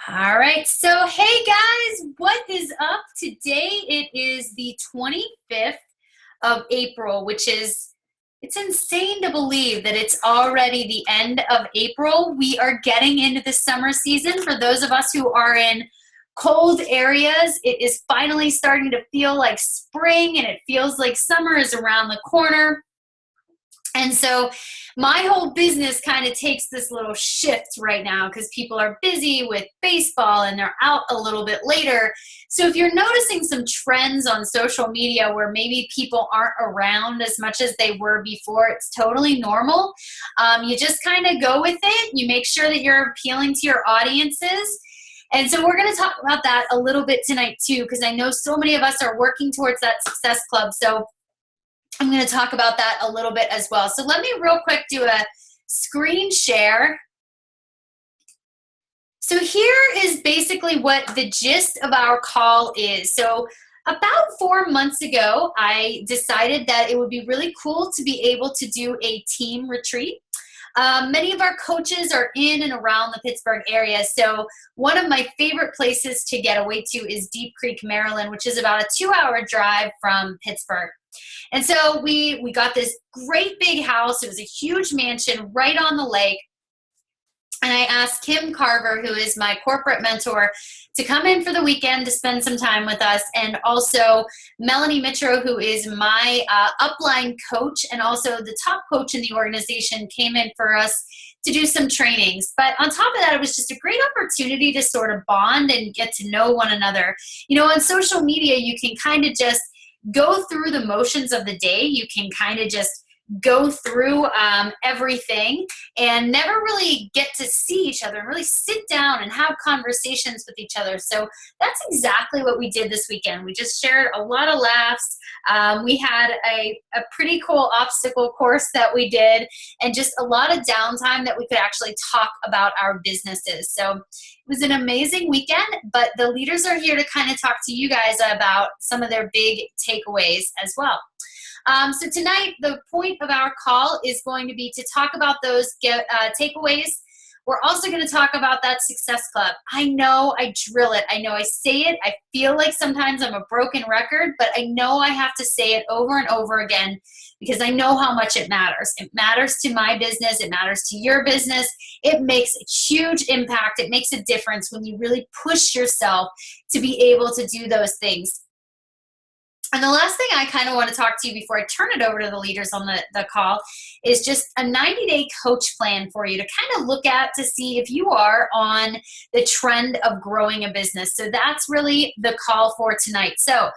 All right. So, hey guys, what is up today? It is the 25th of April, which is it's insane to believe that it's already the end of April. We are getting into the summer season. For those of us who are in cold areas, it is finally starting to feel like spring and it feels like summer is around the corner. And so my whole business kind of takes this little shift right now because people are busy with baseball and they're out a little bit later. So if you're noticing some trends on social media where maybe people aren't around as much as they were before, it's totally normal. You just kind of go with it. You make sure that you're appealing to your audiences. And so we're going to talk about that a little bit tonight too, because I know so many of us are working towards that success club. So I'm going to talk about that a little bit as well. So let me real quick do a screen share. So here is basically what the gist of our call is. So about 4 months ago, I decided that it would be really cool to be able to do a team retreat. Many of our coaches are in and around the Pittsburgh area. So one of my favorite places to get away to is Deep Creek, Maryland, which is about a 2-hour drive from Pittsburgh. And so we got this great big house. It was a huge mansion right on the lake. And I asked Kim Carver, who is my corporate mentor, to come in for the weekend to spend some time with us. And also Melanie Mitro, who is my upline coach and also the top coach in the organization, came in for us to do some trainings. But on top of that, it was just a great opportunity to sort of bond and get to know one another. You know, on social media, you can kind of just go through the motions of the day. You can kind of just go through everything and never really get to see each other and really sit down and have conversations with each other. So that's exactly what we did this weekend. We just shared a lot of laughs. We had a pretty cool obstacle course that we did and just a lot of downtime that we could actually talk about our businesses. So it was an amazing weekend, but the leaders are here to kind of talk to you guys about some of their big takeaways as well. So tonight, the point of our call is going to be to talk about those takeaways. We're also going to talk about that success club. I know I drill it. I know I say it. I feel like sometimes I'm a broken record, but I know I have to say it over and over again because I know how much it matters. It matters to my business. It matters to your business. It makes a huge impact. It makes a difference when you really push yourself to be able to do those things. And the last thing I kind of want to talk to you before I turn it over to the leaders on the call is just a 90-day coach plan for you to kind of look at to see if you are on the trend of growing a business. So that's really the call for tonight. So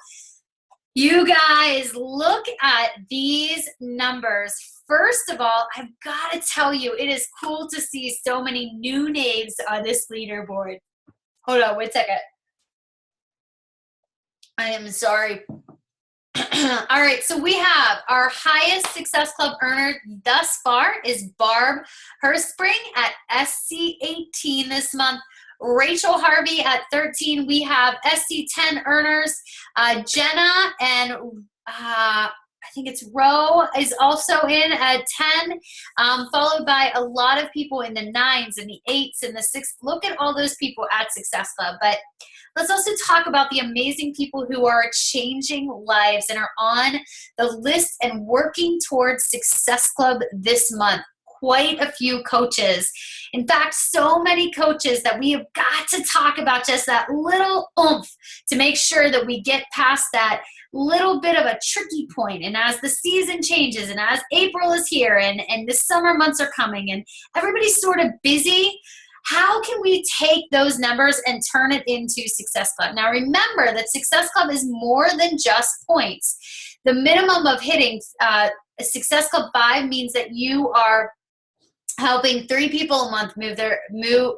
you guys, look at these numbers. First of all, I've got to tell you, it is cool to see so many new names on this leaderboard. Hold on, wait a second. I am sorry. All right, so we have our highest Success Club earner thus far is Barb Herspring at SC18 this month. Rachel Harvey at 13. We have SC10 earners. Jenna and I think it's Roe is also in at 10, followed by a lot of people in the 9s and the 8s and the 6s. Look at all those people at Success Club. But let's also talk about the amazing people who are changing lives and are on the list and working towards Success Club this month. Quite a few coaches. In fact, so many coaches that we have got to talk about just that little oomph to make sure that we get past that little bit of a tricky point. And as the season changes and as April is here and the summer months are coming and everybody's sort of busy, how can we take those numbers and turn it into Success Club? Now remember that Success Club is more than just points. The minimum of hitting Success Club 5 means that you are helping 3 people a month move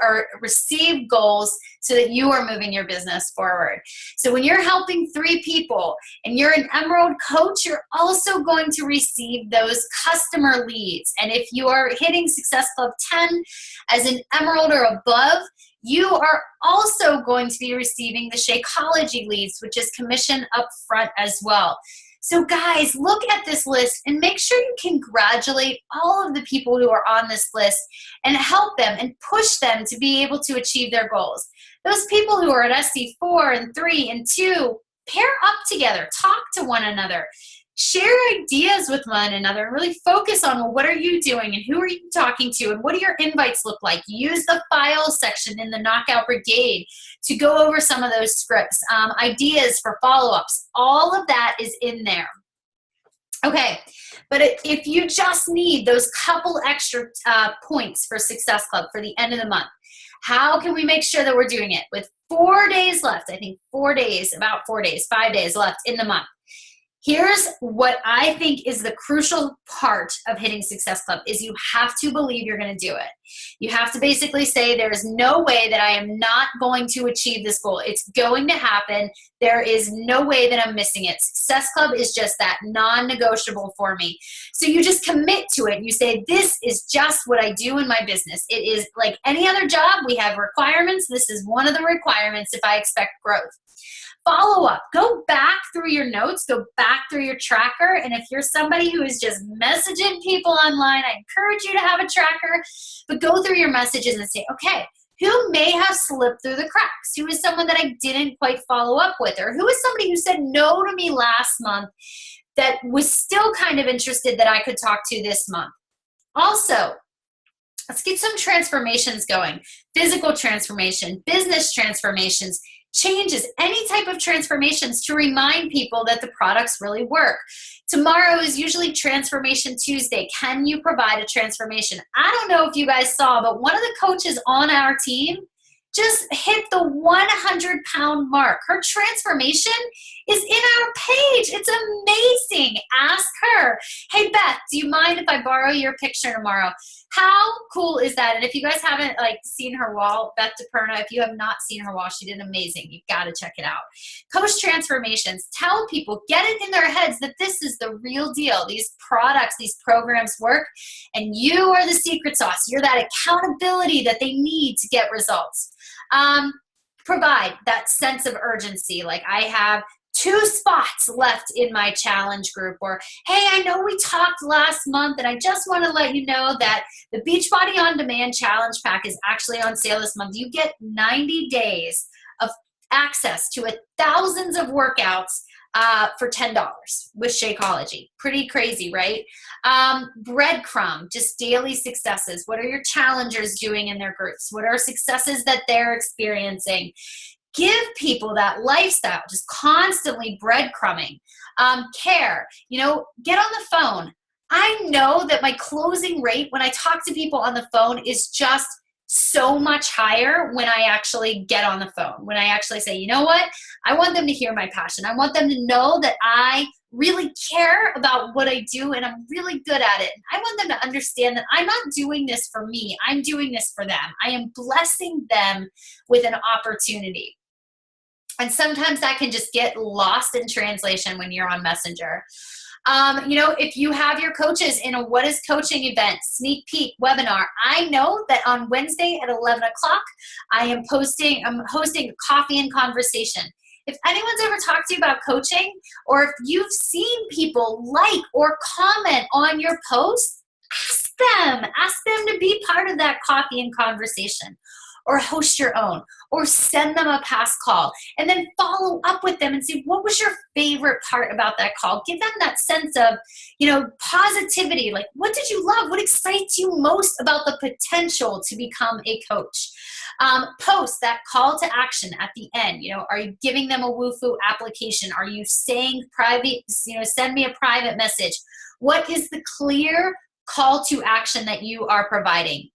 or receive goals so that you are moving your business forward. So when you're helping 3 people and you're an Emerald coach, you're also going to receive those customer leads. And if you are hitting Success Club 10 as an Emerald or above, you are also going to be receiving the Shakeology leads, which is commission up front as well. So guys, look at this list and make sure you congratulate all of the people who are on this list and help them and push them to be able to achieve their goals. Those people who are at SC4 and 3 and 2, pair up together, talk to one another, share ideas with one another, and really focus on, well, what are you doing and who are you talking to and what do your invites look like? Use the files section in the Knockout Brigade to go over some of those scripts, ideas for follow-ups. All of that is in there. Okay, but if you just need those couple extra points for Success Club for the end of the month, how can we make sure that we're doing it? With 4 days left, I think 4 days, about 4 days, 5 days left in the month. Here's what I think is the crucial part of hitting Success Club is you have to believe you're going to do it. You have to basically say there is no way that I am not going to achieve this goal. It's going to happen. There is no way that I'm missing it. Success Club is just that non-negotiable for me. So you just commit to it. You say, this is just what I do in my business. It is like any other job. We have requirements. This is one of the requirements if I expect growth. Follow up. Go back through your notes. Go back through your tracker. And if you're somebody who is just messaging people online, I encourage you to have a tracker. But go through your messages and say, okay, who may have slipped through the cracks? Who is someone that I didn't quite follow up with? Or who is somebody who said no to me last month that was still kind of interested that I could talk to this month? Also, let's get some transformations going. Physical transformation, business transformations, changes, any type of transformations to remind people that the products really work. Tomorrow is usually Transformation Tuesday. Can you provide a transformation? I don't know if you guys saw, but one of the coaches on our team just hit the 100-pound mark. Her transformation is in our page. It's amazing. Ask her, hey, Beth, do you mind if I borrow your picture tomorrow? How cool is that? And if you guys haven't seen her wall, Beth DePerna, if you have not seen her wall, she did amazing. You got to check it out. Coach Transformations. Tell people, get it in their heads that this is the real deal. These products, these programs work, and you are the secret sauce. You're that accountability that they need to get results. Provide that sense of urgency. Like, I have 2 spots left in my challenge group, or, hey, I know we talked last month and I just want to let you know that the Beachbody On Demand Challenge Pack is actually on sale this month. You get 90 days of access to thousands of workouts for $10 with Shakeology. Pretty crazy, right? Breadcrumb, just daily successes. What are your challengers doing in their groups? What are successes that they're experiencing? Give people that lifestyle, just constantly breadcrumbing. Care, get on the phone. I know that my closing rate when I talk to people on the phone is just so much higher when I actually get on the phone, when I actually say, you know what, I want them to hear my passion. I want them to know that I really care about what I do and I'm really good at it. I want them to understand that I'm not doing this for me. I'm doing this for them. I am blessing them with an opportunity. And sometimes that can just get lost in translation when you're on Messenger. If you have your coaches in a What is Coaching event, sneak peek webinar, I know that on Wednesday at 11 o'clock, I'm hosting a coffee and conversation. If anyone's ever talked to you about coaching, or if you've seen people like or comment on your posts, ask them to be part of that coffee and conversation. Or host your own, or send them a past call, and then follow up with them and see what was your favorite part about that call. Give them that sense of, positivity. Like, what did you love? What excites you most about the potential to become a coach? Post that call to action at the end. Are you giving them a Wufoo application? Are you saying private, send me a private message? What is the clear call to action that you are providing?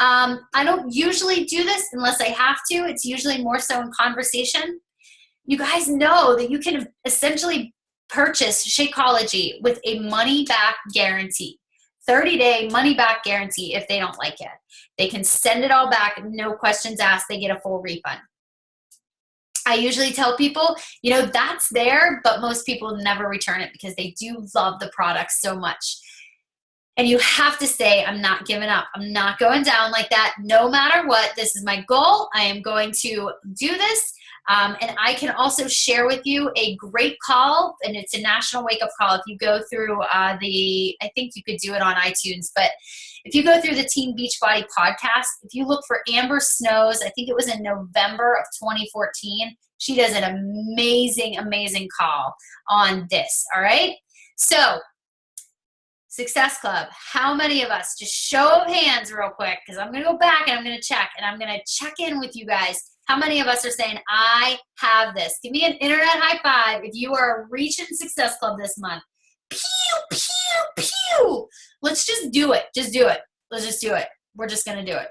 I don't usually do this unless I have to. It's usually more so in conversation. You guys know that you can essentially purchase Shakeology with a money-back guarantee. 30-day money-back guarantee if they don't like it. They can send it all back, no questions asked. They get a full refund. I usually tell people, that's there, but most people never return it because they do love the product so much. And you have to say, I'm not giving up. I'm not going down like that. No matter what, this is my goal. I am going to do this. And I can also share with you a great call, and it's a national wake-up call. If you go through I think you could do it on iTunes, but if you go through the Team Beachbody podcast, if you look for Amber Snows, I think it was in November of 2014, she does an amazing, amazing call on this, all right? So, Success Club, how many of us, just show of hands real quick, because I'm going to go back and I'm going to check, and I'm going to check in with you guys. How many of us are saying, I have this? Give me an internet high five if you are reaching Success Club this month. Pew, pew, pew. Let's just do it. Just do it. Let's just do it. We're just going to do it.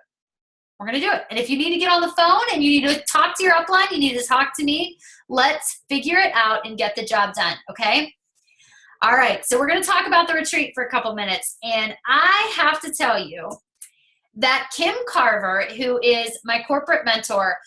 We're going to do it. And if you need to get on the phone and you need to talk to your upline, you need to talk to me, let's figure it out and get the job done, okay? All right, so we're going to talk about the retreat for a couple minutes. And I have to tell you that Kim Carver, who is my corporate mentor,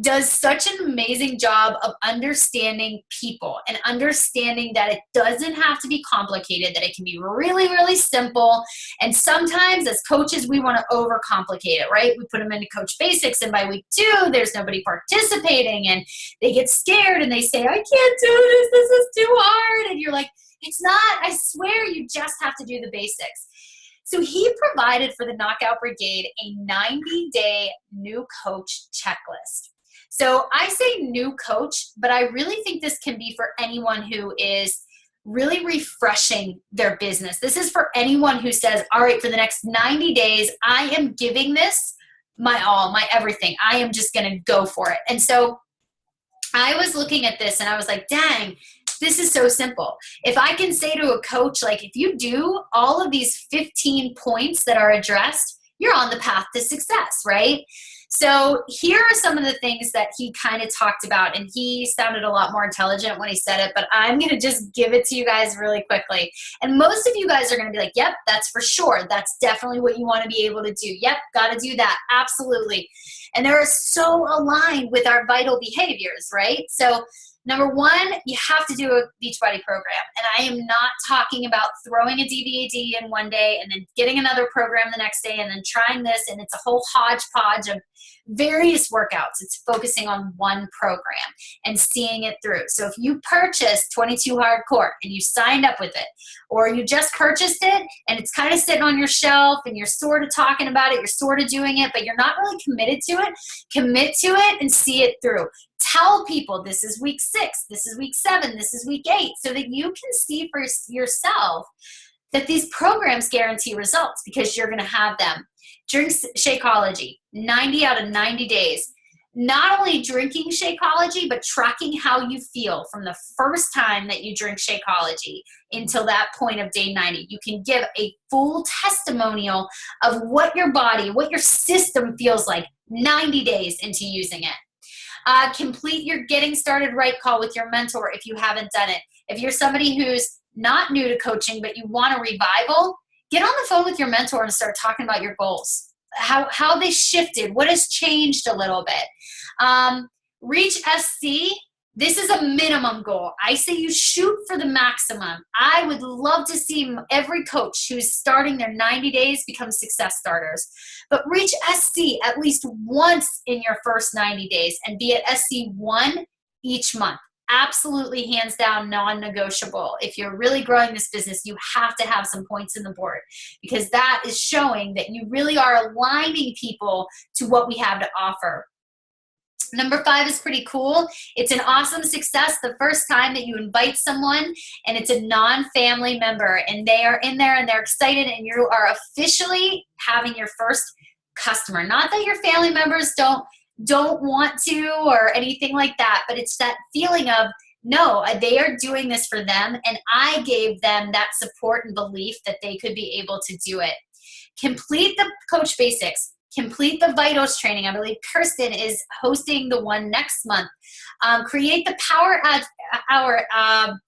does such an amazing job of understanding people and understanding that it doesn't have to be complicated, that it can be really, really simple. And sometimes as coaches, we want to overcomplicate it, right? We put them into Coach Basics, and by week 2, there's nobody participating, and they get scared and they say, I can't do this is too hard. And you're like, it's not, I swear you just have to do the basics. So he provided for the Knockout Brigade a 90-day new coach checklist. So I say new coach, but I really think this can be for anyone who is really refreshing their business. This is for anyone who says, all right, for the next 90 days, I am giving this my all, my everything. I am just going to go for it. And so I was looking at this and I was like, dang, this is so simple. If I can say to a coach, like, if you do all of these 15 points that are addressed, you're on the path to success, right? So here are some of the things that he kind of talked about, and he sounded a lot more intelligent when he said it, but I'm going to just give it to you guys really quickly. And most of you guys are going to be like, yep, that's for sure. That's definitely what you want to be able to do. Yep, got to do that. Absolutely. And they're so aligned with our vital behaviors, right? So number 1, you have to do a Beachbody program. And I am not talking about throwing a DVAD in one day and then getting another program the next day and then trying this, and it's a whole hodgepodge of various workouts. It's focusing on one program and seeing it through. So if you purchased 22 Hardcore and you signed up with it, or you just purchased it and it's kind of sitting on your shelf and you're sort of talking about it, you're sort of doing it, but you're not really committed to it, commit to it and see it through. Tell people this is week 6, this is week 7, this is week 8, so that you can see for yourself that these programs guarantee results because you're going to have them. Drink Shakeology, 90 out of 90 days. Not only drinking Shakeology, but tracking how you feel from the first time that you drink Shakeology until that point of day 90. You can give a full testimonial of what your body, what your system feels like 90 days into using it. Complete your Getting Started Right call with your mentor if you haven't done it. If you're somebody who's not new to coaching, but you want a revival, get on the phone with your mentor and start talking about your goals, how they shifted, what has changed a little bit. Reach SC. This is a minimum goal. I say you shoot for the maximum. I would love to see every coach who's starting their 90 days become success starters. But reach SC at least once in your first 90 days and be at SC1 each month. Absolutely, hands down, non-negotiable. If you're really growing this business, you have to have some points in the board because that is showing that you really are aligning people to what we have to offer. Number 5 is pretty cool. It's an awesome success the first time that you invite someone and it's a non-family member and they are in there and they're excited and you are officially having your first customer. Not that your family members don't want to or anything like that, but it's that feeling of, no, they are doing this for them and I gave them that support and belief that they could be able to do it. Complete the Coach Basics. Complete the Vitals training. I believe Kirsten is hosting the one next month. Create the Power Hour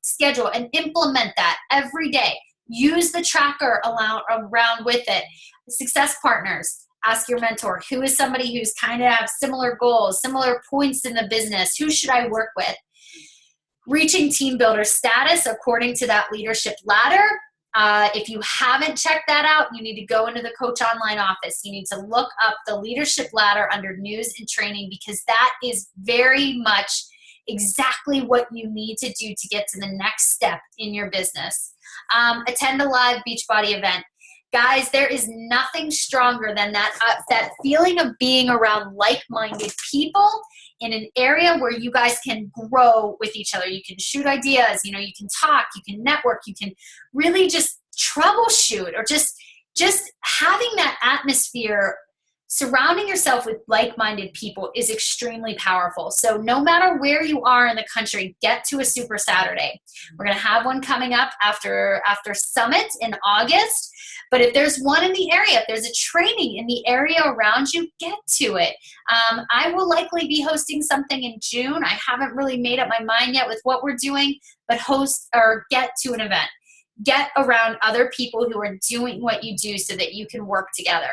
schedule and implement that every day. Use the tracker around with it. Success partners. Ask your mentor, who is somebody who's kind of have similar goals, similar points in the business? Who should I work with? Reaching team builder status according to that leadership ladder. If you haven't checked that out, you need to go into the Coach Online office. You need to look up the leadership ladder under news and training, because that is very much exactly what you need to do to get to the next step in your business. Attend a live Beachbody event. Guys, there is nothing stronger than that feeling of being around like-minded people in an area where you guys can grow with each other. You can shoot ideas, you can talk, you can network, you can really just troubleshoot, or just having that atmosphere. Surrounding yourself with like-minded people is extremely powerful. So no matter where you are in the country, get to a Super Saturday. We're going to have one coming up after Summit in August. But if there's one in the area, if there's a training in the area around you, get to it. I will likely be hosting something in June. I haven't really made up my mind yet with what we're doing, but host or get to an event. Get around other people who are doing what you do so that you can work together.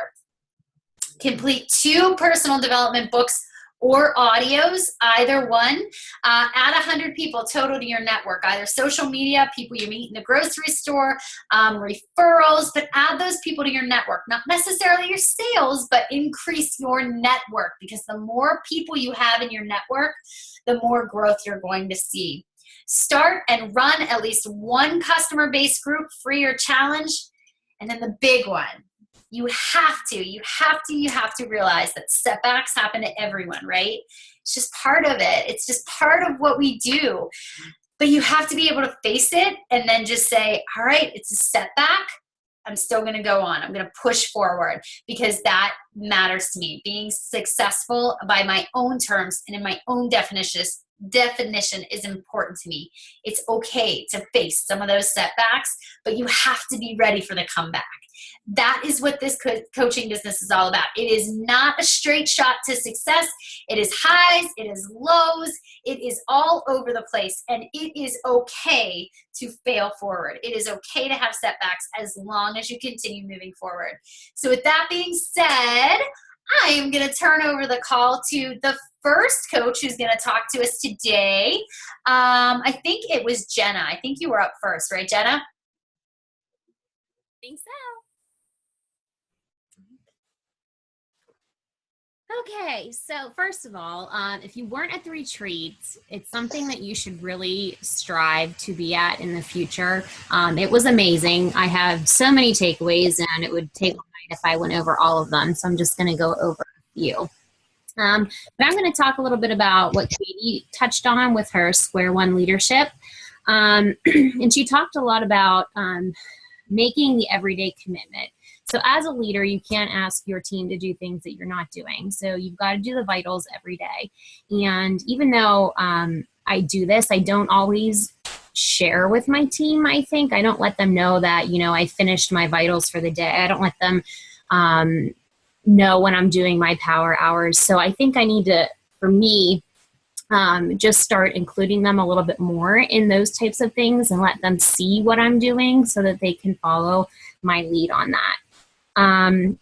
Complete 2 personal development books or audios, either one. Add 100 people total to your network, either social media, people you meet in the grocery store, referrals, but add those people to your network. Not necessarily your sales, but increase your network, because the more people you have in your network, the more growth you're going to see. Start and run at least one customer-based group, free or challenge. And then the big one. You have to realize that setbacks happen to everyone, right? It's just part of it. It's just part of what we do. But you have to be able to face it and then just say, all right, it's a setback. I'm still going to go on. I'm going to push forward, because that matters to me. Being successful by my own terms and in my own definition is important to me. It's okay to face some of those setbacks, but you have to be ready for the comeback. That is what this coaching business is all about. It is not a straight shot to success. It is highs, it is lows, it is all over the place, and it is okay to fail forward. It is okay to have setbacks as long as you continue moving forward. So with that being said, I am going to turn over the call to the first coach who's going to talk to us today. I think it was Jenna. I think you were up first, right, Jenna? I think so. Okay, so first of all, if you weren't at the retreat, it's something that you should really strive to be at in the future. It was amazing. I have so many takeaways, and it would take all night if I went over all of them, so I'm just going to go over a few. But I'm going to talk a little bit about what Katie touched on with her Square One leadership. And she talked a lot about making the everyday commitment. So as a leader, you can't ask your team to do things that you're not doing. So you've got to do the vitals every day. And even though I do this, I don't always share with my team, I think. I don't let them know that, I finished my vitals for the day. I don't let them know when I'm doing my power hours. So I think I need to, for me, just start including them a little bit more in those types of things and let them see what I'm doing so that they can follow my lead on that.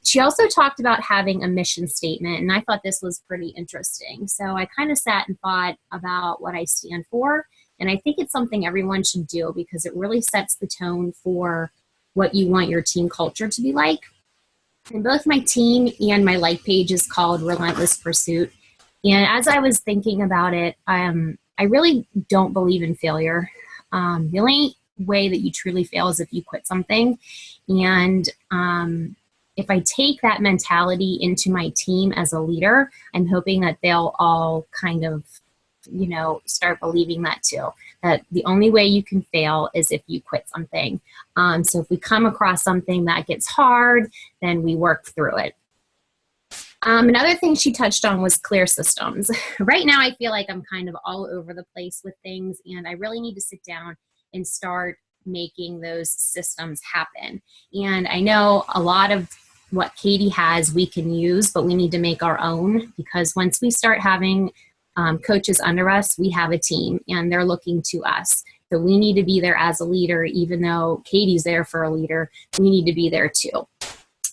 She also talked about having a mission statement, and I thought this was pretty interesting. So I kind of sat and thought about what I stand for, and I think it's something everyone should do because it really sets the tone for what you want your team culture to be like. And both my team and my like page is called Relentless Pursuit. And as I was thinking about it, I really don't believe in failure. The only way that you truly fail is if you quit something. And if I take that mentality into my team as a leader, I'm hoping that they'll all kind of, start believing that too, that the only way you can fail is if you quit something. So if we come across something that gets hard, then we work through it. Another thing she touched on was clear systems. Right now, I feel like I'm kind of all over the place with things, and I really need to sit down and start making those systems happen. And I know a lot of what Katie has we can use, but we need to make our own, because once we start having coaches under us, we have a team and they're looking to us. So we need to be there as a leader. Even though Katie's there for a leader, we need to be there too.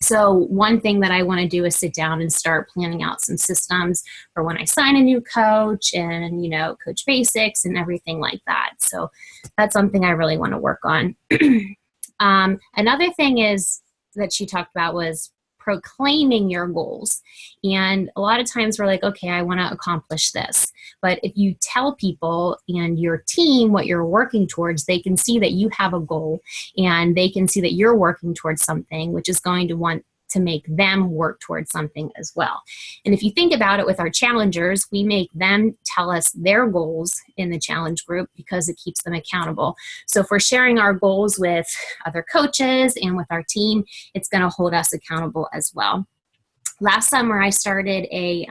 So one thing that I want to do is sit down and start planning out some systems for when I sign a new coach and, coach basics and everything like that. So that's something I really want to work on. Another thing is that she talked about was proclaiming your goals. And a lot of times we're like, okay, I want to accomplish this. But if you tell people and your team what you're working towards, they can see that you have a goal and they can see that you're working towards something, which is going to want to make them work towards something as well. And if you think about it with our challengers, we make them tell us their goals in the challenge group because it keeps them accountable. So if we're sharing our goals with other coaches and with our team, it's going to hold us accountable as well. Last summer, I started a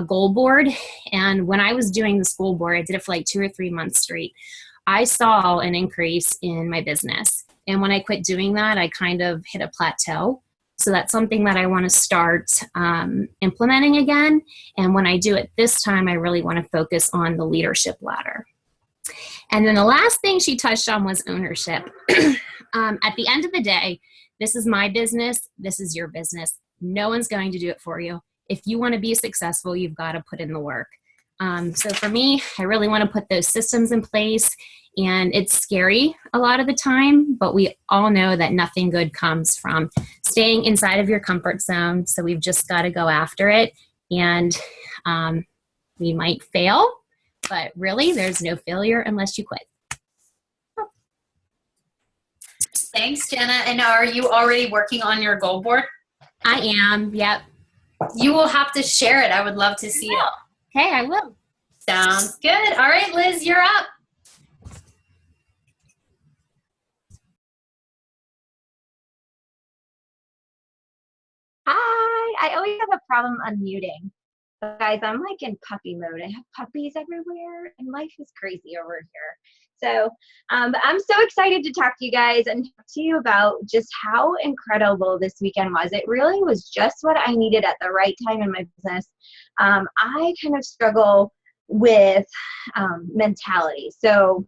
goal board. And when I was doing this goal board, I did it for like 2 or 3 months straight. I saw an increase in my business. And when I quit doing that, I kind of hit a plateau. So that's something that I want to start implementing again. And when I do it this time, I really want to focus on the leadership ladder. And then the last thing she touched on was ownership. At the end of the day, this is my business. This is your business. No one's going to do it for you. If you want to be successful, you've got to put in the work. So for me, I really want to put those systems in place. And it's scary a lot of the time, but we all know that nothing good comes from staying inside of your comfort zone. So we've just got to go after it. And we might fail, but really there's no failure unless you quit. Thanks, Jenna. And are you already working on your goal board? I am, yep. You will have to share it. I would love to see it. Okay, I will. Sounds good. All right, Liz, you're up. Hi, I always have a problem unmuting. But guys, I'm like in puppy mode. I have puppies everywhere and life is crazy over here. So I'm so excited to talk to you guys and talk to you about just how incredible this weekend was. It really was just what I needed at the right time in my business. I kind of struggle with mentality. So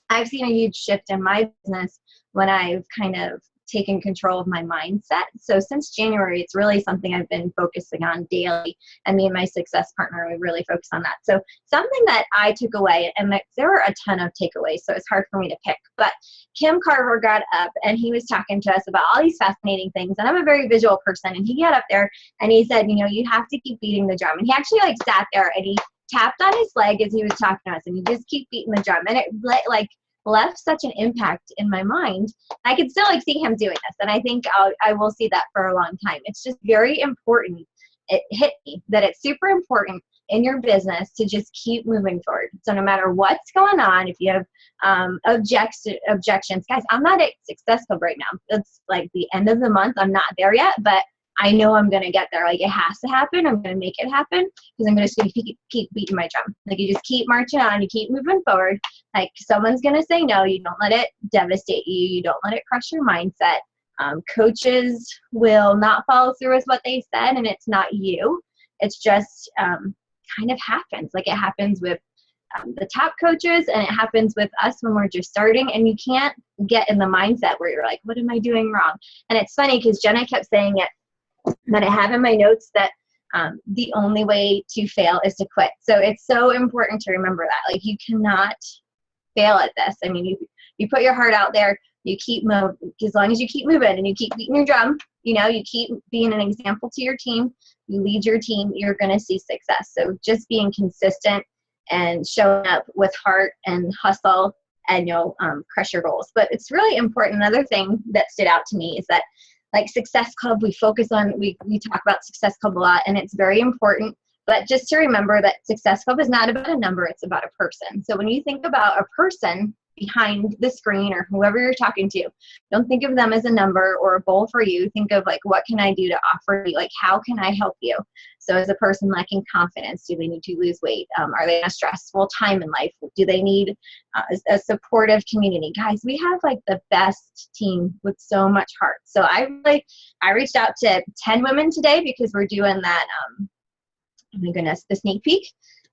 I've seen a huge shift in my business when I've kind of taken control of my mindset. So since January, it's really something I've been focusing on daily. And me and my success partner, we really focus on that. So something that I took away, and there were a ton of takeaways, so it's hard for me to pick, but Kim Carver got up and he was talking to us about all these fascinating things. And I'm a very visual person. And he got up there and he said, you know, you have to keep beating the drum. And he actually like sat there and he tapped on his leg as he was talking to us and he just keep beating the drum. And it like left such an impact in my mind. I could still like see him doing this. And I think I will see that for a long time. It's just very important. It hit me that it's super important in your business to just keep moving forward. So no matter what's going on, if you have objections, guys, I'm not at Success Club right now. It's like the end of the month. I'm not there yet, but I know I'm going to get there. Like it has to happen. I'm going to make it happen because I'm going to keep beating my drum. Like you just keep marching on. You keep moving forward. Like someone's going to say no. You don't let it devastate you. You don't let it crush your mindset. Coaches will not follow through with what they said, and it's not you. It's just kind of happens. Like it happens with the top coaches, and it happens with us when we're just starting, and you can't get in the mindset where you're like, what am I doing wrong? And it's funny because Jenna kept saying it, that I have in my notes that the only way to fail is to quit. So it's so important to remember that. Like you cannot fail at this. I mean, you put your heart out there, you keep moving, as long as you keep moving and you keep beating your drum, you know, you keep being an example to your team, you lead your team, you're going to see success. So just being consistent and showing up with heart and hustle, and you'll crush your goals. But it's really important. Another thing that stood out to me is that like Success Club, we focus on, we talk about Success Club a lot, and it's very important. But just to remember that Success Club is not about a number, it's about a person. So when you think about a person behind the screen or whoever you're talking to, don't think of them as a number or a goal for you. Think of like, what can I do to offer you? Like, how can I help you? So as a person lacking confidence, do they need to lose weight? Are they in a stressful time in life? Do they need a supportive community? Guys, we have like the best team with so much heart. So I reached out to 10 women today because we're doing that, oh my goodness, the sneak peek.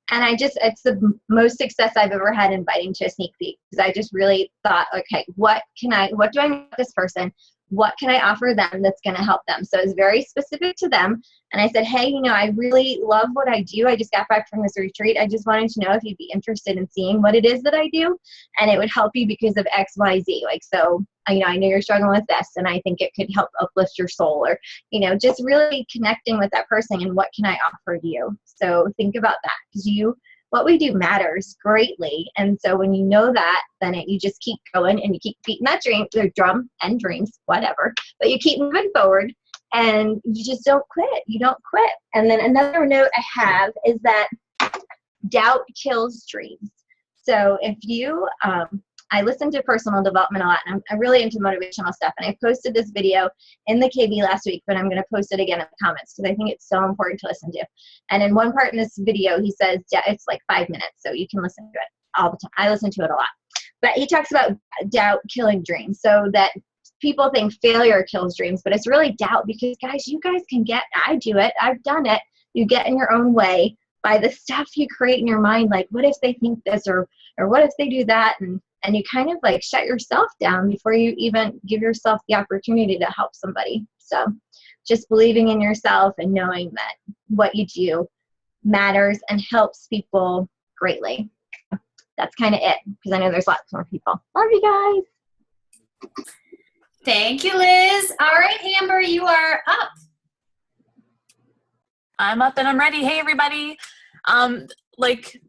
And it's the most success I've ever had inviting to a sneak peek, because I just really thought, okay, what do I know about this person? what can I offer them that's going to help them? So it's very specific to them. And I said, hey, you know, I really love what I do. I just got back from this retreat. I just wanted to know if you'd be interested in seeing what it is that I do. And it would help you because of X, Y, Z. Like, so, you know, I know you're struggling with this, and I think it could help uplift your soul, or, you know, just really connecting with that person and what can I offer you? So think about that, because what we do matters greatly. And so when you know that, then you just keep going and you keep beating that drum and dreams, whatever, but you keep moving forward and you just don't quit. You don't quit. And then another note I have is that doubt kills dreams. So if you, I listen to personal development a lot, and I'm really into motivational stuff. And I posted this video in the KB last week, but I'm going to post it again in the comments because I think it's so important to listen to. And in one part in this video, he says, it's like 5 minutes, so you can listen to it all the time. I listen to it a lot. But he talks about doubt killing dreams, so that people think failure kills dreams, but it's really doubt, because guys, you guys can I do it. I've done it. You get in your own way by the stuff you create in your mind. Like, what if they think this, or what if they do that? And you kind of like shut yourself down before you even give yourself the opportunity to help somebody. So just believing in yourself and knowing that what you do matters and helps people greatly. That's kind of it, because I know there's lots more people. Love you guys. Thank you, Liz. All right, Amber, you are up. I'm up and I'm ready. Hey, everybody. Like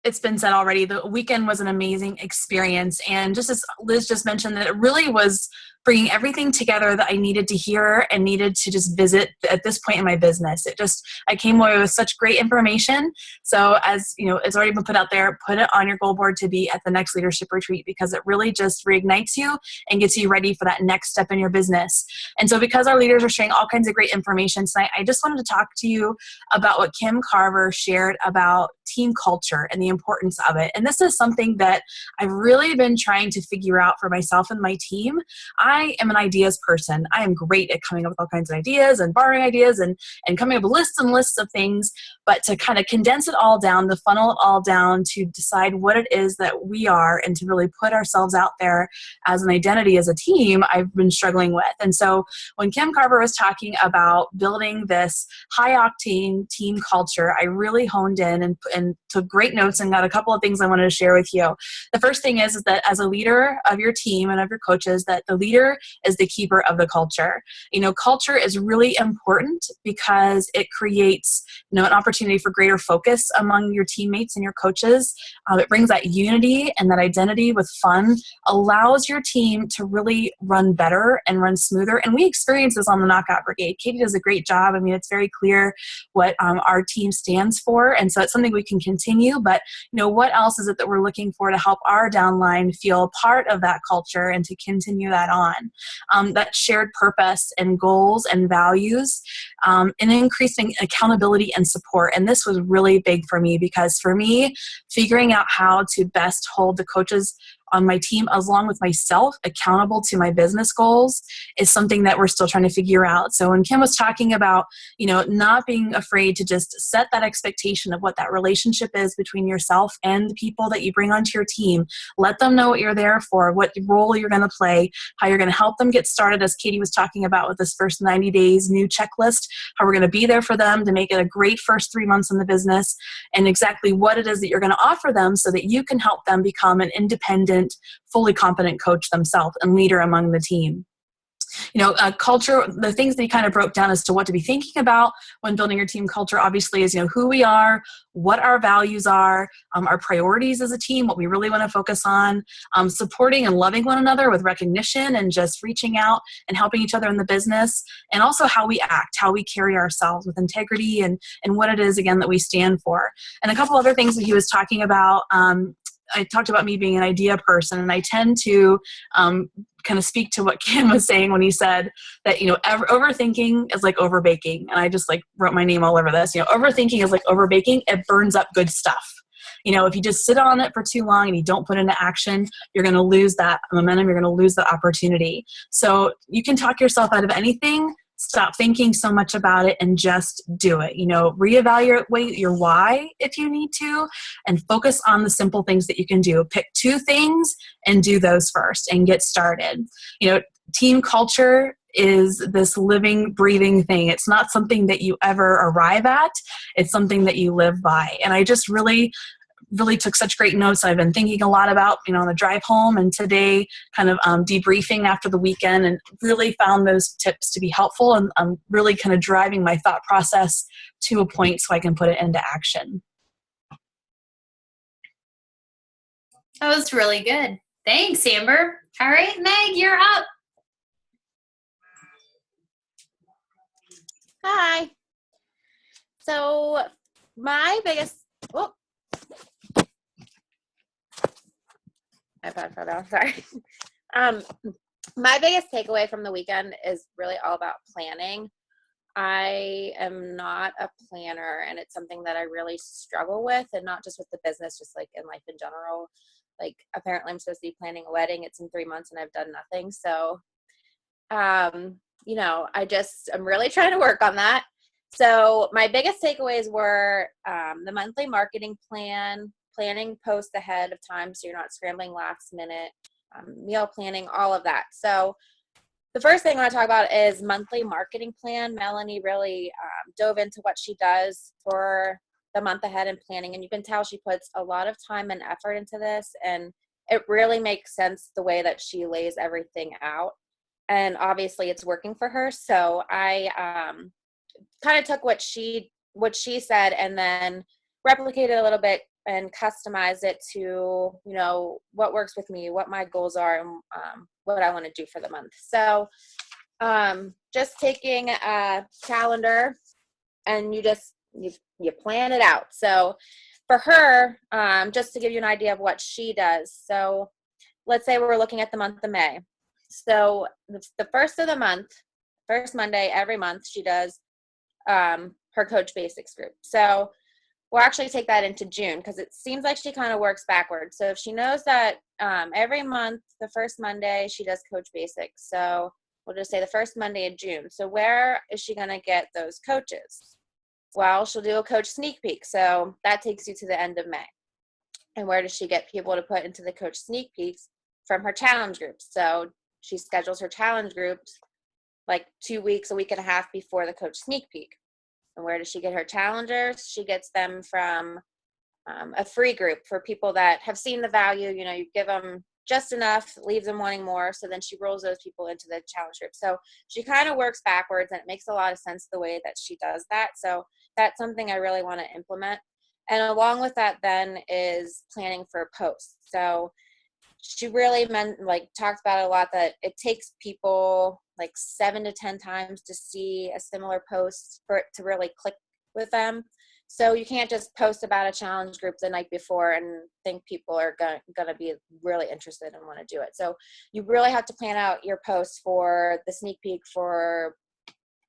it's been said already, the weekend was an amazing experience. And just as Liz just mentioned, that it really was bringing everything together that I needed to hear and needed to just visit at this point in my business. I came away with such great information. So as you know, it's already been put out there, put it on your goal board to be at the next leadership retreat, because it really just reignites you and gets you ready for that next step in your business. And so because our leaders are sharing all kinds of great information tonight, I just wanted to talk to you about what Kim Carver shared about team culture and the importance of it. And this is something that I've really been trying to figure out for myself and my team. I am an ideas person. I am great at coming up with all kinds of ideas and borrowing ideas and coming up with lists and lists of things, but to kind of condense it all down, to funnel it all down, to decide what it is that we are and to really put ourselves out there as an identity as a team, I've been struggling with. And so when Kim Carver was talking about building this high-octane team culture, I really honed in and took great notes and got a couple of things I wanted to share with you. The first thing is that as a leader of your team and of your coaches, that the leader is the keeper of the culture. You know, culture is really important because it creates, you know, an opportunity for greater focus among your teammates and your coaches. It brings that unity and that identity with fun, allows your team to really run better and run smoother. And we experience this on the Knockout Brigade. Katie does a great job. I mean, it's very clear what our team stands for. And so it's something we can continue. But, you know, what else is it that we're looking for to help our downline feel part of that culture and to continue that on? That shared purpose and goals and values, and increasing accountability and support. And this was really big for me, because for me, figuring out how to best hold the coaches on my team, along with myself, accountable to my business goals is something that we're still trying to figure out. So when Kim was talking about, you know, not being afraid to just set that expectation of what that relationship is between yourself and the people that you bring onto your team, let them know what you're there for, what role you're going to play, how you're going to help them get started, as Katie was talking about with this first 90 days new checklist, how we're going to be there for them to make it a great first 3 months in the business, and exactly what it is that you're going to offer them so that you can help them become an independent, fully competent coach themselves and leader among the team. You know, culture, the things that he kind of broke down as to what to be thinking about when building your team culture, obviously, is, you know, who we are, what our values are, our priorities as a team, what we really want to focus on, supporting and loving one another with recognition and just reaching out and helping each other in the business, and also how we act, how we carry ourselves with integrity and what it is, again, that we stand for. And a couple other things that he was talking about, I talked about me being an idea person, and I tend to kind of speak to what Kim was saying when he said that, you know, overthinking is like overbaking. And I just like wrote my name all over this. You know, overthinking is like overbaking. It burns up good stuff. You know, if you just sit on it for too long and you don't put into action, you're going to lose that momentum. You're going to lose that opportunity. So you can talk yourself out of anything. Stop thinking so much about it and just do it. You know, reevaluate your why if you need to, and focus on the simple things that you can do. Pick 2 things and do those first and get started. You know, team culture is this living, breathing thing. It's not something that you ever arrive at. It's something that you live by. And I just really took such great notes. I've been thinking a lot about, on the drive home and today kind of debriefing after the weekend, and really found those tips to be helpful. And I'm really kind of driving my thought process to a point so I can put it into action. That was really good. Thanks, Amber. All right, Meg, you're up. Hi. So my biggest, iPad fell down, sorry. My biggest takeaway from the weekend is really all about planning. I am not a planner, and it's something that I really struggle with, and not just with the business, just like in life in general. Like, apparently I'm supposed to be planning a wedding. It's in 3 months and I've done nothing. So, I'm really trying to work on that. So my biggest takeaways were the monthly marketing plan, planning posts ahead of time so you're not scrambling last minute, meal planning, all of that. So the first thing I want to talk about is monthly marketing plan. Melanie really dove into what she does for the month ahead in planning, and you can tell she puts a lot of time and effort into this, and it really makes sense the way that she lays everything out. And obviously it's working for her. So I kind of took what she said and then replicated a little bit and customized it to, what works with me, what my goals are, and what I want to do for the month. So just taking a calendar and you plan it out. So for her, just to give you an idea of what she does. So let's say we're looking at the month of May. So the first of the month, first Monday every month, she does her Coach Basics group. So we'll actually take that into June, because it seems like she kind of works backwards. So if she knows that every month, the first Monday, she does Coach Basics. So we'll just say the first Monday of June. So where is she going to get those coaches? Well, she'll do a coach sneak peek. So that takes you to the end of May. And where does she get people to put into the coach sneak peeks? From her challenge groups. So she schedules her challenge groups like 2 weeks, a week and a half before the coach sneak peek. And where does she get her challengers? She gets them from a free group for people that have seen the value. You give them just enough, leaves them wanting more. So then she rolls those people into the challenge group. So she kind of works backwards, and it makes a lot of sense the way that she does that. So that's something I really want to implement. And along with that then is planning for posts. So she really talked about it a lot, that it takes people like 7 to 10 times to see a similar post for it to really click with them. So you can't just post about a challenge group the night before and think people are going to be really interested and want to do it. So you really have to plan out your posts for the sneak peek, for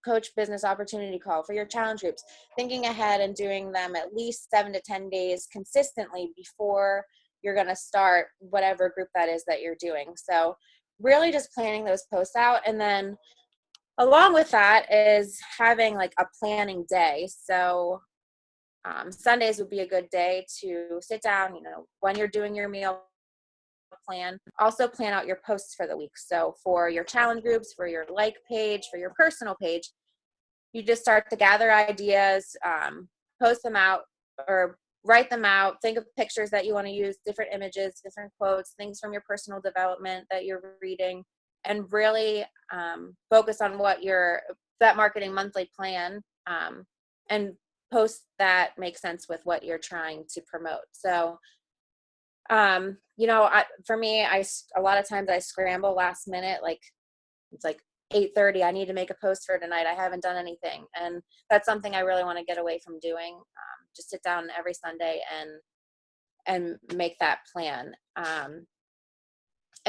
coach business opportunity call, for your challenge groups, thinking ahead and doing them at least 7 to 10 days consistently before you're going to start whatever group that is that you're doing. So really just planning those posts out. And then along with that is having like a planning day. So Sundays would be a good day to sit down, when you're doing your meal plan, also plan out your posts for the week. So for your challenge groups, for your like page, for your personal page, you just start to gather ideas, post them out or write them out, think of pictures that you want to use, different images, different quotes, things from your personal development that you're reading, and really focus on what that marketing monthly plan and posts that make sense with what you're trying to promote. So, for me, a lot of times I scramble last minute, like it's like 8:30, I need to make a post for tonight. I haven't done anything. And that's something I really want to get away from doing. Just sit down every Sunday and make that plan. And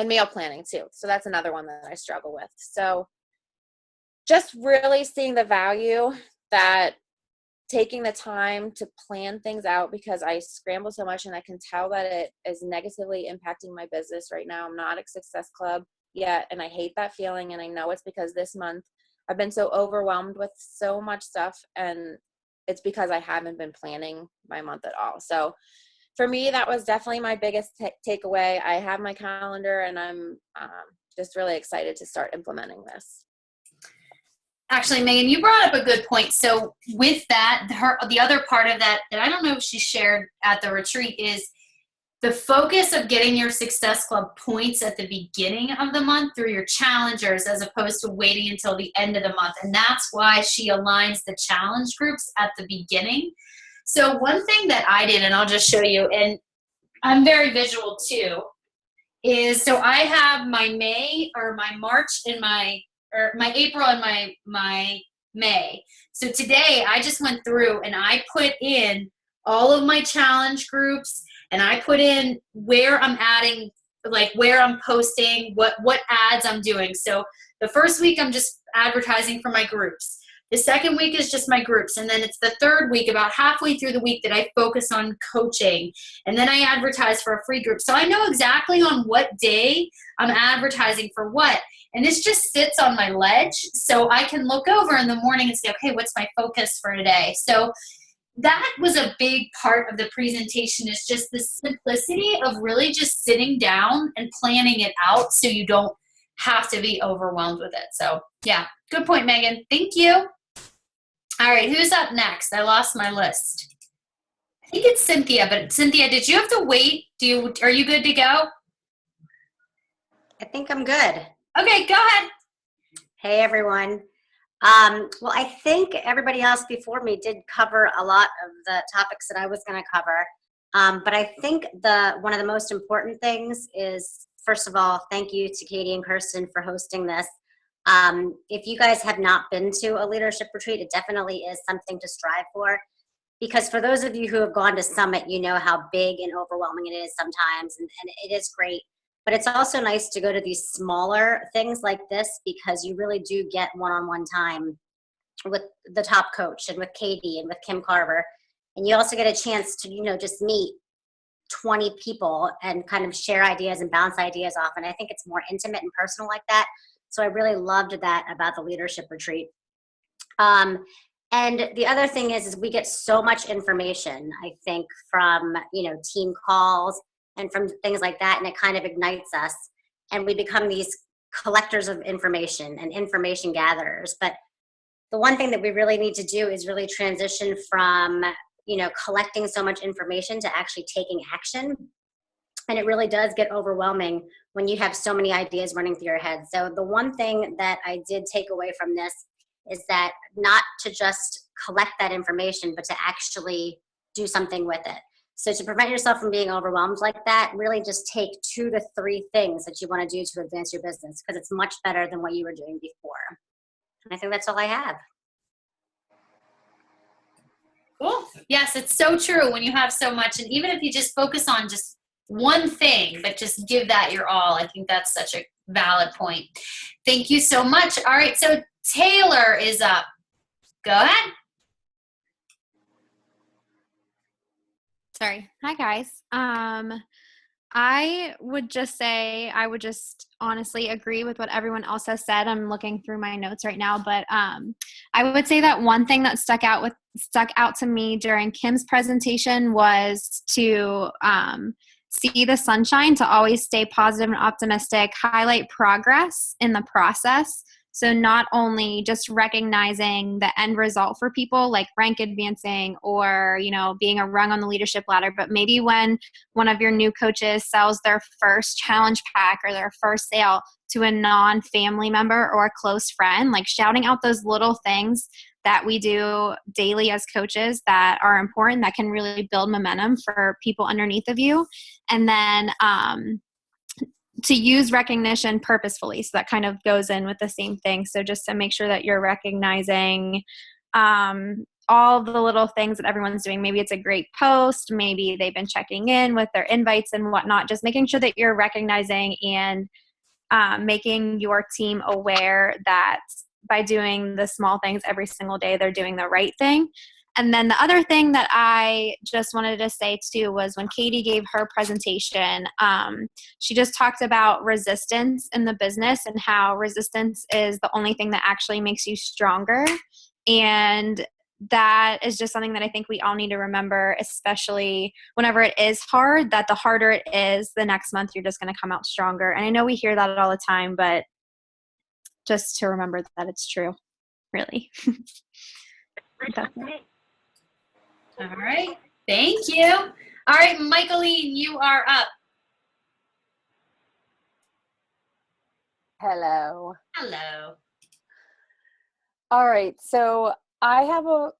meal planning too. So that's another one that I struggle with. So just really seeing the value that taking the time to plan things out, because I scramble so much and I can tell that it is negatively impacting my business right now. I'm not a Success Club yet, and I hate that feeling. And I know it's because this month I've been so overwhelmed with so much stuff, and it's because I haven't been planning my month at all. So for me, that was definitely my biggest takeaway. I have my calendar and I'm just really excited to start implementing this. Actually, Megan, you brought up a good point. So with that, the other part of that I don't know if she shared at the retreat is the focus of getting your Success Club points at the beginning of the month through your challengers as opposed to waiting until the end of the month. And that's why she aligns the challenge groups at the beginning. So one thing that I did, and I'll just show you, and I'm very visual too, is so I have my May or my March and my April and my May. So today I just went through and I put in all of my challenge groups and I put in where I'm adding, like where I'm posting, what ads I'm doing. So the first week I'm just advertising for my groups. The second week is just my groups. And then it's the third week, about halfway through the week, that I focus on coaching. And then I advertise for a free group. So I know exactly on what day I'm advertising for what. And this just sits on my ledge. So I can look over in the morning and say, okay, what's my focus for today? So that was a big part of the presentation, is just the simplicity of really just sitting down and planning it out so you don't have to be overwhelmed with it. So yeah, good point, Megan. Thank you. All right, who's up next? I lost my list. I think it's Cynthia, but Cynthia, did you have to wait? Are you good to go? I think I'm good. Okay, go ahead. Hey, everyone. Well, I think everybody else before me did cover a lot of the topics that I was going to cover. But I think one of the most important things is, first of all, thank you to Katie and Kirsten for hosting this. If you guys have not been to a leadership retreat, it definitely is something to strive for. Because for those of you who have gone to Summit, you know how big and overwhelming it is sometimes, and it is great. But it's also nice to go to these smaller things like this, because you really do get one-on-one time with the top coach and with Katie and with Kim Carver. And you also get a chance to, just meet 20 people and kind of share ideas and bounce ideas off. And I think it's more intimate and personal like that. So I really loved that about the leadership retreat. And the other thing is we get so much information, I think, from, team calls and from things like that, and it kind of ignites us, and we become these collectors of information and information gatherers. But the one thing that we really need to do is really transition from, collecting so much information to actually taking action. And it really does get overwhelming when you have so many ideas running through your head. So the one thing that I did take away from this is that not to just collect that information, but to actually do something with it. So to prevent yourself from being overwhelmed like that, really just take 2 to 3 things that you want to do to advance your business, because it's much better than what you were doing before. And I think that's all I have. Cool. Yes, it's so true when you have so much. And even if you just focus on just one thing, but just give that your all, I think that's such a valid point. Thank you so much. All right, so Taylor is up. Go ahead. Sorry. Hi, guys. I would just honestly agree with what everyone else has said. I'm looking through my notes right now, but I would say that one thing that stuck out to me during Kim's presentation was to see the sunshine, to always stay positive and optimistic, highlight progress in the process. So not only just recognizing the end result for people, like rank advancing or, being a rung on the leadership ladder, but maybe when one of your new coaches sells their first challenge pack or their first sale to a non-family member or a close friend, like shouting out those little things that we do daily as coaches that are important, that can really build momentum for people underneath of you. And then, to use recognition purposefully. So that kind of goes in with the same thing. So just to make sure that you're recognizing all the little things that everyone's doing. Maybe it's a great post. Maybe they've been checking in with their invites and whatnot. Just making sure that you're recognizing and making your team aware that by doing the small things every single day, they're doing the right thing. And then the other thing that I just wanted to say too was when Katie gave her presentation, she just talked about resistance in the business and how resistance is the only thing that actually makes you stronger. And that is just something that I think we all need to remember, especially whenever it is hard, that the harder it is, the next month you're just going to come out stronger. And I know we hear that all the time, but just to remember that it's true, really. Definitely. All right. Thank you. All right, Michaeline, you are up. Hello. Hello. All right. So I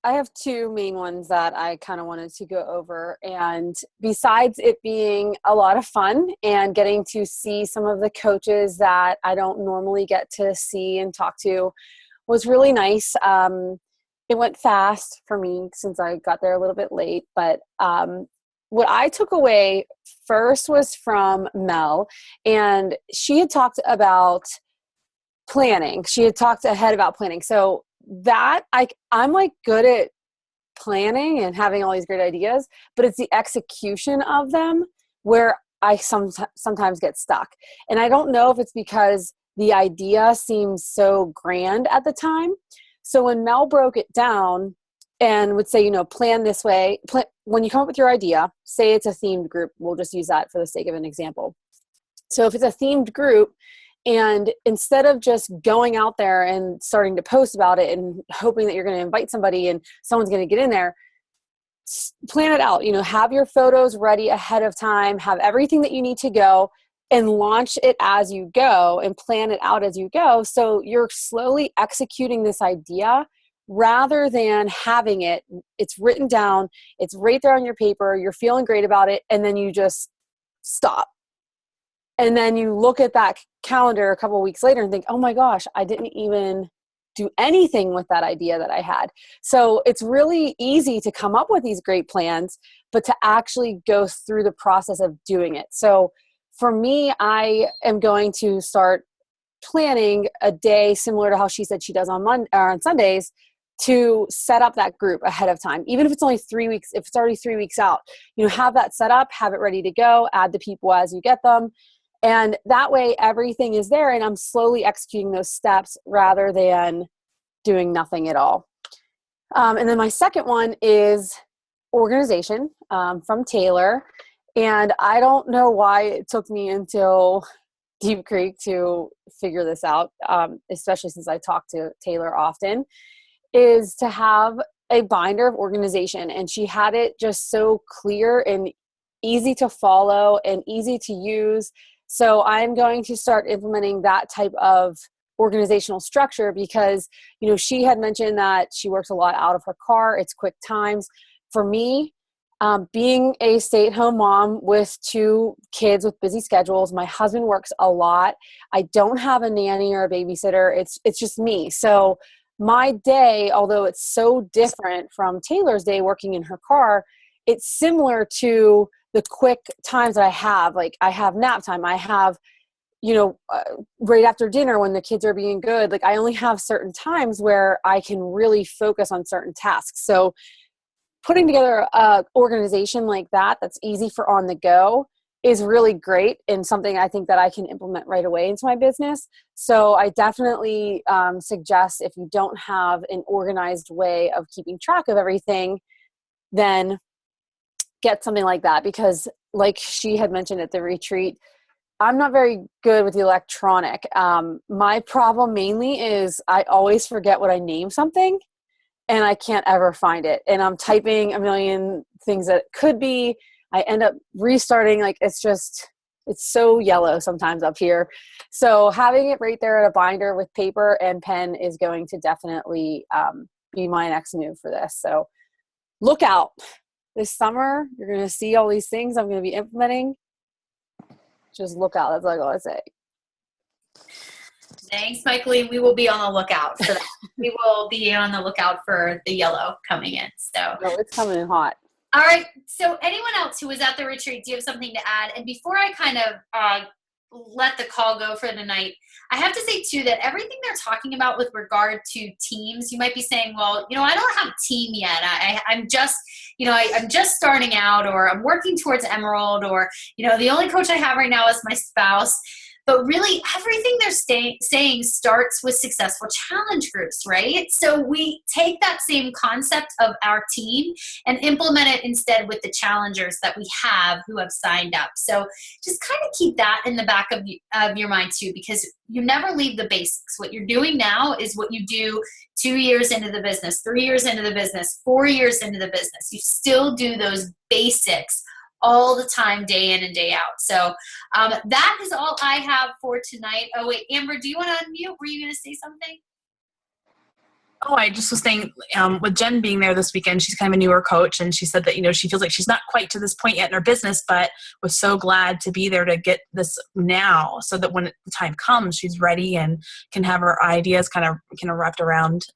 have two main ones that I kind of wanted to go over. And besides it being a lot of fun and getting to see some of the coaches that I don't normally get to see and talk to was really nice. It went fast for me since I got there a little bit late, but what I took away first was from Mel, and she had talked about planning. She had talked ahead about planning. So that I'm like good at planning and having all these great ideas, but it's the execution of them where I sometimes get stuck. And I don't know if it's because the idea seems so grand at the time. So when Mel broke it down and would say, plan this way, when you come up with your idea, say it's a themed group, we'll just use that for the sake of an example. So if it's a themed group, and instead of just going out there and starting to post about it and hoping that you're going to invite somebody and someone's going to get in there, plan it out. Have your photos ready ahead of time, have everything that you need to go, and launch it as you go and plan it out as you go. So you're slowly executing this idea rather than having it's written down, it's right there on your paper, you're feeling great about it, and then you just stop. And then you look at that calendar a couple of weeks later and think, oh my gosh, I didn't even do anything with that idea that I had. So it's really easy to come up with these great plans, but to actually go through the process of doing it. So for me, I am going to start planning a day similar to how she said she does on Sundays, to set up that group ahead of time. Even if it's only 3 weeks, if it's already 3 weeks out, have that set up, have it ready to go, add the people as you get them. And that way everything is there and I'm slowly executing those steps rather than doing nothing at all. And then my second one is organization from Taylor. And I don't know why it took me until Deep Creek to figure this out, especially since I talk to Taylor often, is to have a binder of organization. And she had it just so clear and easy to follow and easy to use. So I'm going to start implementing that type of organizational structure because, she had mentioned that she works a lot out of her car. It's quick times. For me, being a stay-at-home mom with 2 kids with busy schedules, my husband works a lot. I don't have a nanny or a babysitter. It's just me. So my day, although it's so different from Taylor's day working in her car, it's similar to the quick times that I have. Like I have nap time. I have, right after dinner when the kids are being good. Like I only have certain times where I can really focus on certain tasks. So putting together an organization like that, that's easy for on the go, is really great and something I think that I can implement right away into my business. So I definitely suggest if you don't have an organized way of keeping track of everything, then get something like that. Because like she had mentioned at the retreat, I'm not very good with the electronic. My problem mainly is I always forget what I name something and I can't ever find it. And I'm typing a million things that it could be. I end up restarting. Like it's so yellow sometimes up here. So having it right there at a binder with paper and pen is going to definitely be my next move for this. So look out. This summer, you're going to see all these things I'm going to be implementing. Just look out. That's all I got to say. Thanks, Michaeline. We will be on the lookout for that. We will be on the lookout for the yellow coming in. So No, it's coming in hot. All right. So anyone else who was at the retreat, do you have something to add? And before I kind of let the call go for the night, I have to say too that everything they're talking about with regard to teams, you might be saying, well, I don't have a team yet. I'm just, I'm just starting out, or I'm working towards Emerald, or, the only coach I have right now is my spouse. but really everything they're saying starts with successful challenge groups, right? So we take that same concept of our team and implement it instead with the challengers that we have who have signed up. So just kind of keep that in the back of your mind too, because you never leave the basics. What you're doing now is what you do 2 years into the business, 3 years into the business, 4 years into the business. You still do those basics all the time, day in and day out. So that is all I have for tonight. Oh, wait, Amber, do you want to unmute? Were you going to say something? Oh, I just was saying, with Jen being there this weekend, she's kind of a newer coach, and she said that, she feels like she's not quite to this point yet in her business, but was so glad to be there to get this now, so that when the time comes, she's ready and can have her ideas kind of wrapped around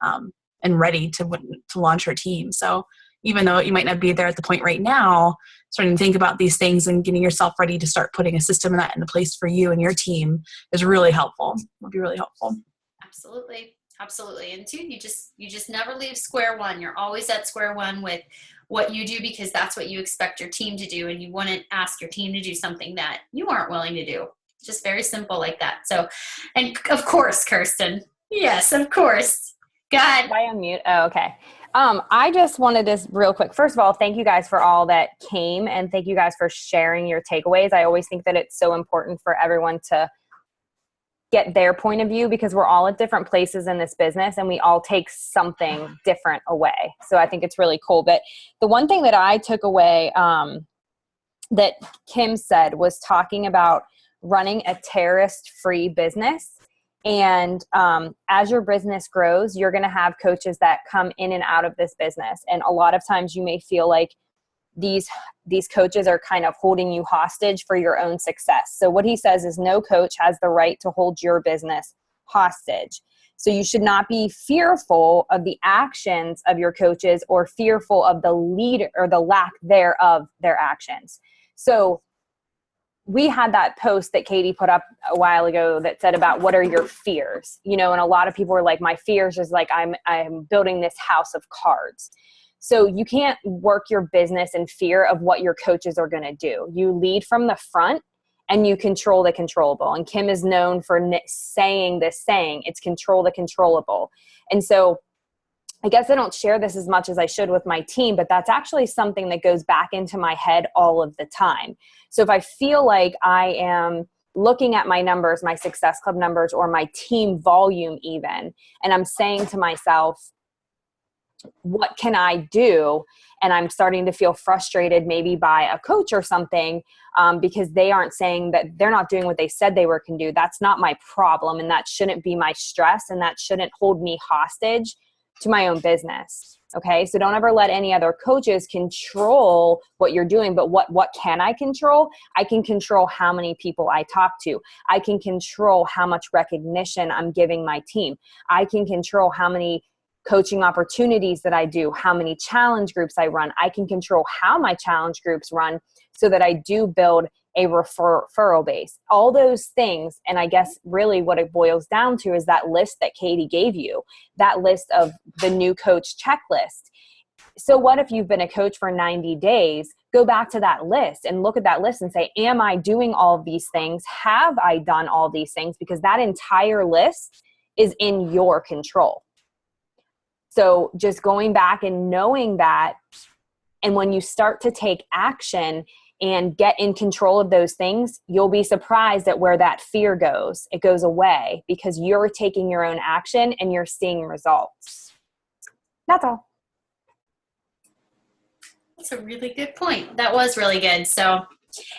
and ready to launch her team. So even though you might not be there at the point right now, starting to think about these things and getting yourself ready to start putting a system of that into place for you and your team is really helpful. Would be really helpful. Absolutely. Absolutely. And two, you just never leave square one. You're always at square one with what you do, because that's what you expect your team to do. And you wouldn't ask your team to do something that you aren't willing to do. Just very simple like that. So, and of course, Kirsten. Yes, of course. Go ahead. I unmute. Oh, okay. I just wanted to real quick. First of all, thank you guys for all that came, and thank you guys for sharing your takeaways. I always think that it's so important for everyone to get their point of view, because we're all at different places in this business and we all take something different away. So I think it's really cool. But the one thing that I took away that Kim said was talking about running a terrorist-free business. And as your business grows, you're going to have coaches that come in and out of this business. And a lot of times you may feel like these coaches are kind of holding you hostage for your own success. So what he says is no coach has the right to hold your business hostage. So you should not be fearful of the actions of your coaches or fearful of the leader or the lack thereof their actions. So we had that post that Katie put up a while ago that said about what are your fears, and a lot of people are like, my fears is like, I'm building this house of cards. So you can't work your business in fear of what your coaches are going to do. You lead from the front and you control the controllable. And Kim is known for saying this saying, it's control the controllable. And so I guess I don't share this as much as I should with my team, but that's actually something that goes back into my head all of the time. So if I feel like I am looking at my numbers, my Success Club numbers, or my team volume even, and I'm saying to myself, what can I do? And I'm starting to feel frustrated maybe by a coach or something because they aren't saying that they're not doing what they said they were can do. That's not my problem, and that shouldn't be my stress, and that shouldn't hold me hostage to my own business. Okay, so don't ever let any other coaches control what you're doing. But what can I control? I can control how many people I talk to. I can control how much recognition I'm giving my team. I can control how many coaching opportunities that I do, how many challenge groups I run. I can control how my challenge groups run so that I do build a referral base. All those things, and I guess really what it boils down to is that list that Katie gave you, that list of the new coach checklist. So what if you've been a coach for 90 days? Go back to that list and look at that list and say, am I doing all of these things? Have I done all these things? Because that entire list is in your control. So just going back and knowing that, and when you start to take action and get in control of those things, you'll be surprised at where that fear goes. It goes away because you're taking your own action and you're seeing results. That's all. That's a really good point. That was really good. So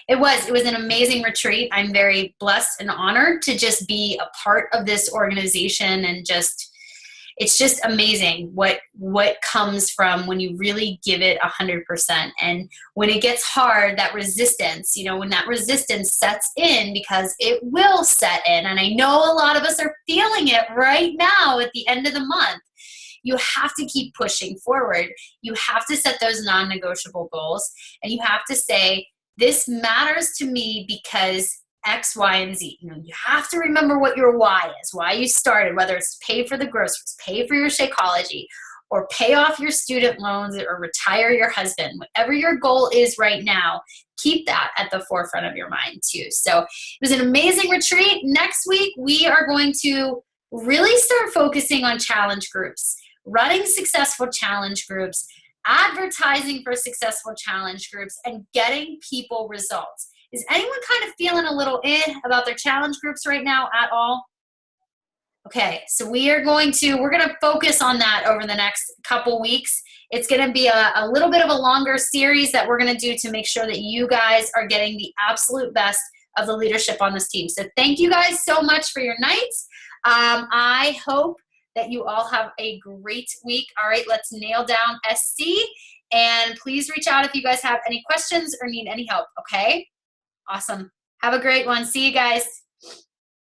it was an amazing retreat. I'm very blessed and honored to just be a part of this organization, and it's just amazing what comes from when you really give it 100%. And when it gets hard, that resistance, when that resistance sets in, because it will set in. And I know a lot of us are feeling it right now at the end of the month. You have to keep pushing forward. You have to set those non-negotiable goals, and you have to say, this matters to me because X, Y, and Z. You have to remember what your why is, why you started, whether it's pay for the groceries, pay for your Shakeology, or pay off your student loans or retire your husband. Whatever your goal is right now, keep that at the forefront of your mind too. So it was an amazing retreat. Next week, we are going to really start focusing on challenge groups, running successful challenge groups, advertising for successful challenge groups, and getting people results. Is anyone kind of feeling a little about their challenge groups right now at all? Okay, so we're going to focus on that over the next couple weeks. It's going to be a little bit of a longer series that we're going to do to make sure that you guys are getting the absolute best of the leadership on this team. So thank you guys so much for your nights. I hope that you all have a great week. All right, let's nail down SC. And please reach out if you guys have any questions or need any help, okay? Awesome. Have a great one. See you guys.